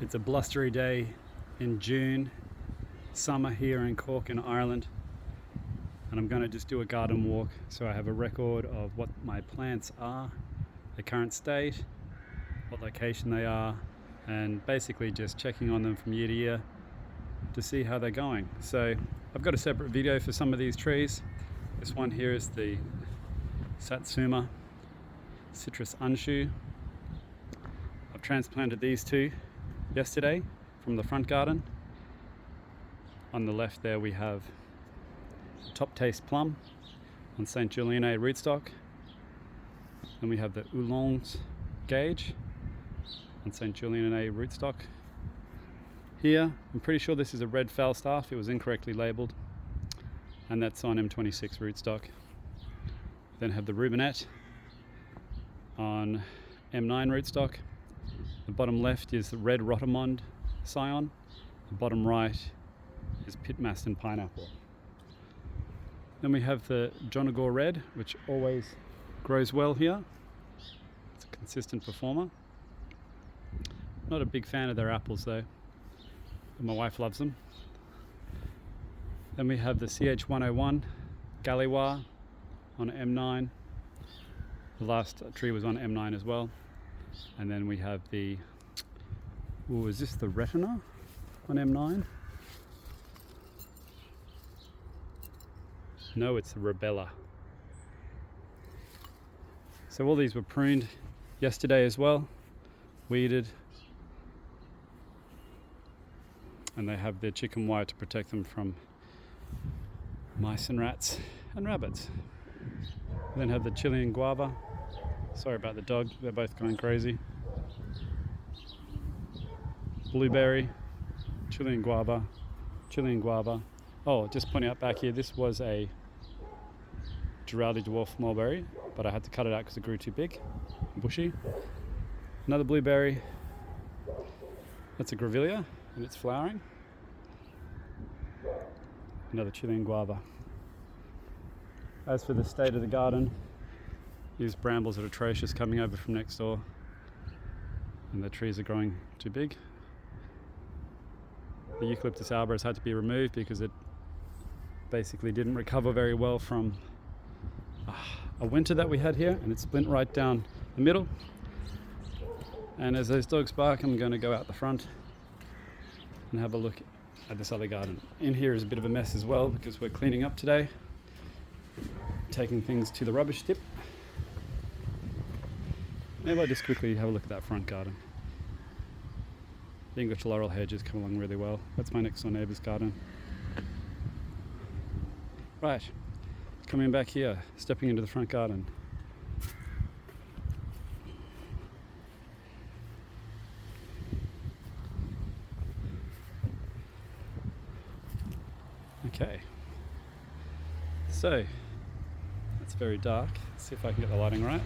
It's a blustery day in June, summer here in Cork in Ireland, and I'm going to just do a garden walk so I have a record of what my plants are, their current state, what location they are, and basically just checking on them from year to year to see how they're going. So I've got a separate video for some of these trees. This one here is the Satsuma citrus unshoe. I've transplanted these two yesterday from the front garden. On the left there we have top taste plum on St. Julienne rootstock. Then we have the Oolongs gauge on St. Julienne rootstock. Here, I'm pretty sure this is a red Falstaff, it was incorrectly labelled, and that's on M26 rootstock. Then have the Rubinet on M9 rootstock. The bottom left is the red Rotamond scion. The bottom right is Pitmaston pineapple. Then we have the Jonagore red, which always grows well here. It's a consistent performer. Not a big fan of their apples though, but my wife loves them. Then we have the CH101 Galliwa on M9. The last tree was on M9 as well. And then we have the, is this the Retina on M9? No, it's the Rubella. So all these were pruned yesterday as well, weeded, and they have their chicken wire to protect them from mice and rats and rabbits. We then have the Chilean guava. Sorry about the dog, they're both going crazy. Blueberry, Chilean guava, Chilean guava. Oh, just pointing out back here, this was a Giraldi dwarf mulberry, but I had to cut it out because it grew too big, bushy. Another blueberry, that's a grevillea and it's flowering. Another Chilean guava. As for the state of the garden, these brambles are atrocious coming over from next door, and the trees are growing too big. The Eucalyptus arbor has had to be removed because it basically didn't recover very well from a winter that we had here, and it splint right down the middle. And as those dogs bark, I'm going to go out the front and have a look at this other garden. In here is a bit of a mess as well because we're cleaning up today, taking things to the rubbish tip. Maybe I'll just quickly have a look at that front garden. The English laurel hedges come along really well. That's my next door neighbour's garden. Right, coming back here, stepping into the front garden. Okay, so it's very dark. Let's see if I can get the lighting right.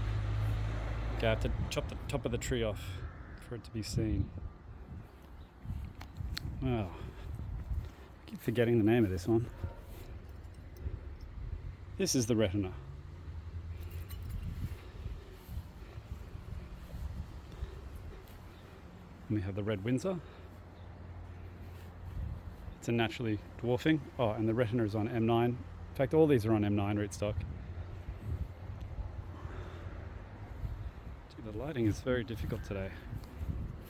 Okay, I have to chop the top of the tree off for it to be seen. Wow, I keep forgetting the name of this one. This is the Retina. And we have the Red Windsor. It's a naturally dwarfing. Oh, and the Retina is on M9. In fact, all these are on M9 rootstock. The lighting is very difficult today.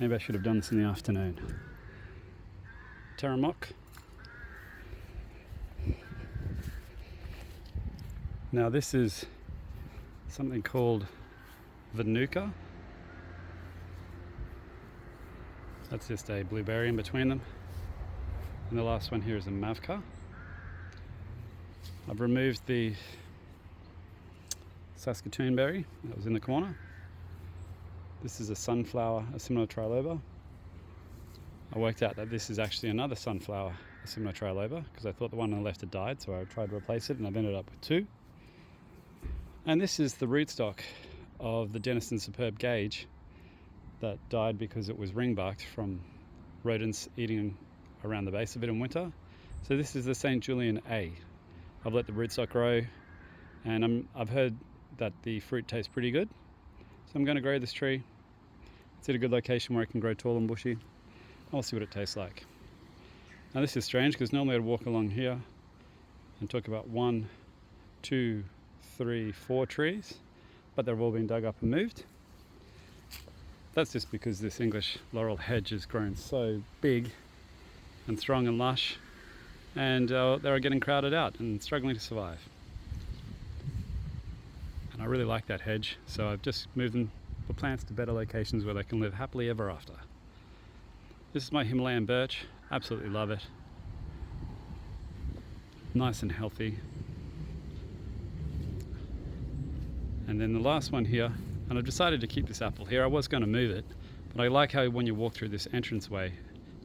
Maybe I should have done this in the afternoon. Terramok. Now this is something called Vanuka. That's just a blueberry in between them. And the last one here is a Mavka. I've removed the Saskatoon berry that was in the corner. This is a sunflower, a similar triloba. I worked out that this is actually another sunflower, a similar triloba, because I thought the one on the left had died, so I tried to replace it and I've ended up with two. And this is the rootstock of the Denison Superb gauge that died because it was ringbarked from rodents eating around the base of it in winter. So this is the St. Julian A. I've let the rootstock grow, and I've heard that the fruit tastes pretty good. So I'm going to grow this tree. It's at a good location where it can grow tall and bushy. I'll see what it tastes like. Now this is strange because normally I'd walk along here and talk about 1, 2, 3, 4 trees, but they've all been dug up and moved. That's just because this English laurel hedge has grown so big and strong and lush, and they're getting crowded out and struggling to survive. And I really like that hedge, so I've just moved them for plants to better locations where they can live happily ever after. This is my Himalayan birch. Absolutely love it. Nice and healthy. And then the last one here, and I've decided to keep this apple here. I was going to move it, but I like how when you walk through this entranceway,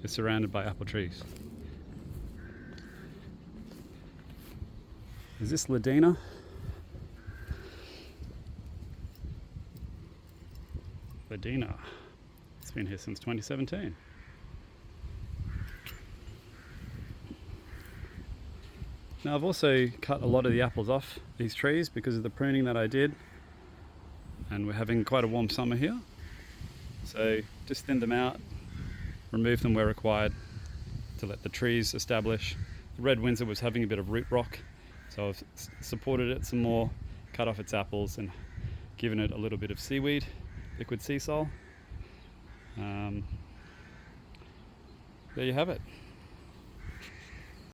it's surrounded by apple trees. Is this Ladina? Ladina. It's been here since 2017. Now I've also cut a lot of the apples off these trees because of the pruning that I did, and we're having quite a warm summer here. So just thinned them out, removed them where required to let the trees establish. The red Windsor was having a bit of root rot, so I've supported it some more, cut off its apples and given it a little bit of seaweed, liquid sea salt. There you have it.